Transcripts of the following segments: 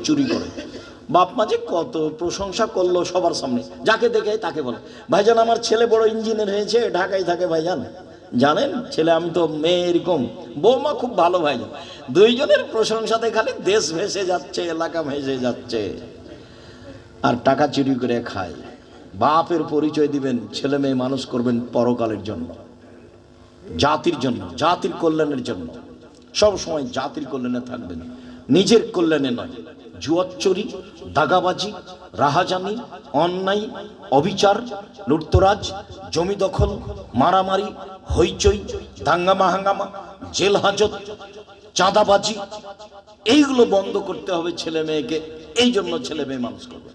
চুরি করে। বাপ মা যে কত প্রশংসা করলো সবার সামনে, যাকে দেখে তাকে বলে ভাইজান আমার ছেলে বড় ইঞ্জিনিয়ার হয়েছে, ঢাকায় থাকে ভাইজান, জানেন ছেলে, আমি তো মেয়ে এরকম, বৌমা খুব ভালো ভাইজান। দুইজনের প্রশংসাতে খালি দেশ ভেসে যাচ্ছে, এলাকা ভেসে যাচ্ছে, আর টাকা চুরি করে খায়। বাপের পরিচয় দিবেন, ছেলে মেয়ে মানুষ করবেন পরকালের জন্য, জাতির জন্য, জাতির কল্যাণের জন্য। সব সময় জাতির কল্যাণে থাকবেন, নিজের কল্যাণে নয়। জুয়াচুরি, দাগাবাজি, রাহাজানি, অন্যায়, অবিচার, লুটতরাজ, জমি দখল, মারামারি, হইচই, দাঙ্গামা হাঙ্গামা, জেল হাজত, চাঁদাবাজি, এইগুলো বন্ধ করতে হবে ছেলে মেয়েকে। এই জন্য ছেলে মেয়ে মানুষ করবে।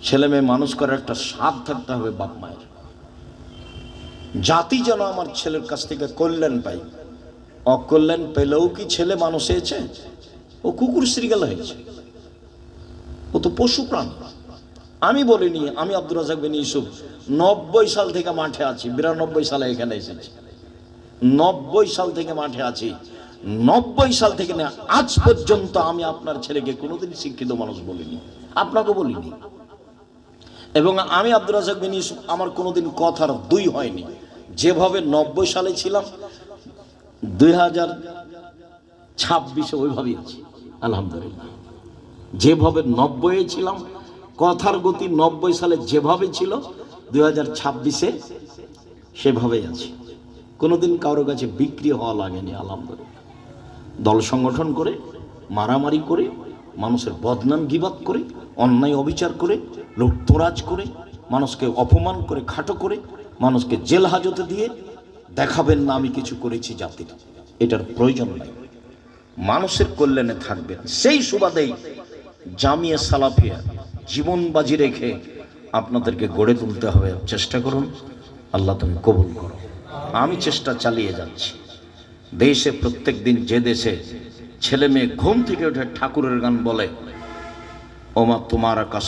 ছেলে মেয়ে মানুষ করার একটা স্বাদ থাকতে হবে বাপ মায়ের। জাতি যেন আমার ছেলের কাছ থেকে কল্যাণ পাই। অকল্যাণ পেলেও কি ছেলে মানুষ হয়েছে? ও কুকুর শ্রীগাল হয়েছে, ও তো পশু প্রাণ। আমি বলিনি, আমি আব্দুর রাজ্জাক বিন ইউসুফ 90 সাল থেকে মাঠে আছি, 92 সালে এখানে এসেছি। 90 সাল থেকে মাঠে আছি, 90 সাল থেকে না আজ পর্যন্ত আমি আপনার ছেলেকে কোনোদিন শিক্ষিত মানুষ বলিনি, আপনাকে বলিনি। এবং আমি আব্দুর রাজ্জাক বিন ইউসুফ, আমার কোনোদিন কথার দুই হয়নি। যেভাবে 90 সালে ছিলাম, 2026 ওইভাবেই আছি আলহামদুলিল্লাহ। যেভাবে 90 ছিলাম, কথার গতি 90 সালে যেভাবে ছিল 2026 সেভাবেই আছে। কোনোদিন কারো কাছে বিক্রি হওয়া লাগেনি আলহামদুলিল্লাহ। দল সংগঠন করে, মারামারি করে, মানুষের বদনাম গিবাত করে, অন্যায় অবিচার করে, লুটতরাজ করে, মানুষকে অপমান করে, খাটো করে, মানুষকে জেল হাজতে দিয়ে দেখাবেন না আমি কিছু করেছি জাতির, এটার প্রয়োজন নাই। মানুষের কল্যাণে থাকবেন, সেই সুবাদেই জামিয়া সালাফিয়া জীবন বাজি রেখে আপনাদেরকে গড়ে তুলতে হবে। চেষ্টা করুন, আল্লাহ তুমি কবুল করো। আমি চেষ্টা চালিয়ে যাচ্ছি। দেশে প্রত্যেক দিন, যে দেশে ছেলে মেয়ে ঘুম থেকে উঠে ঠাকুরের গান বলে, ওমা তোমার আকাশ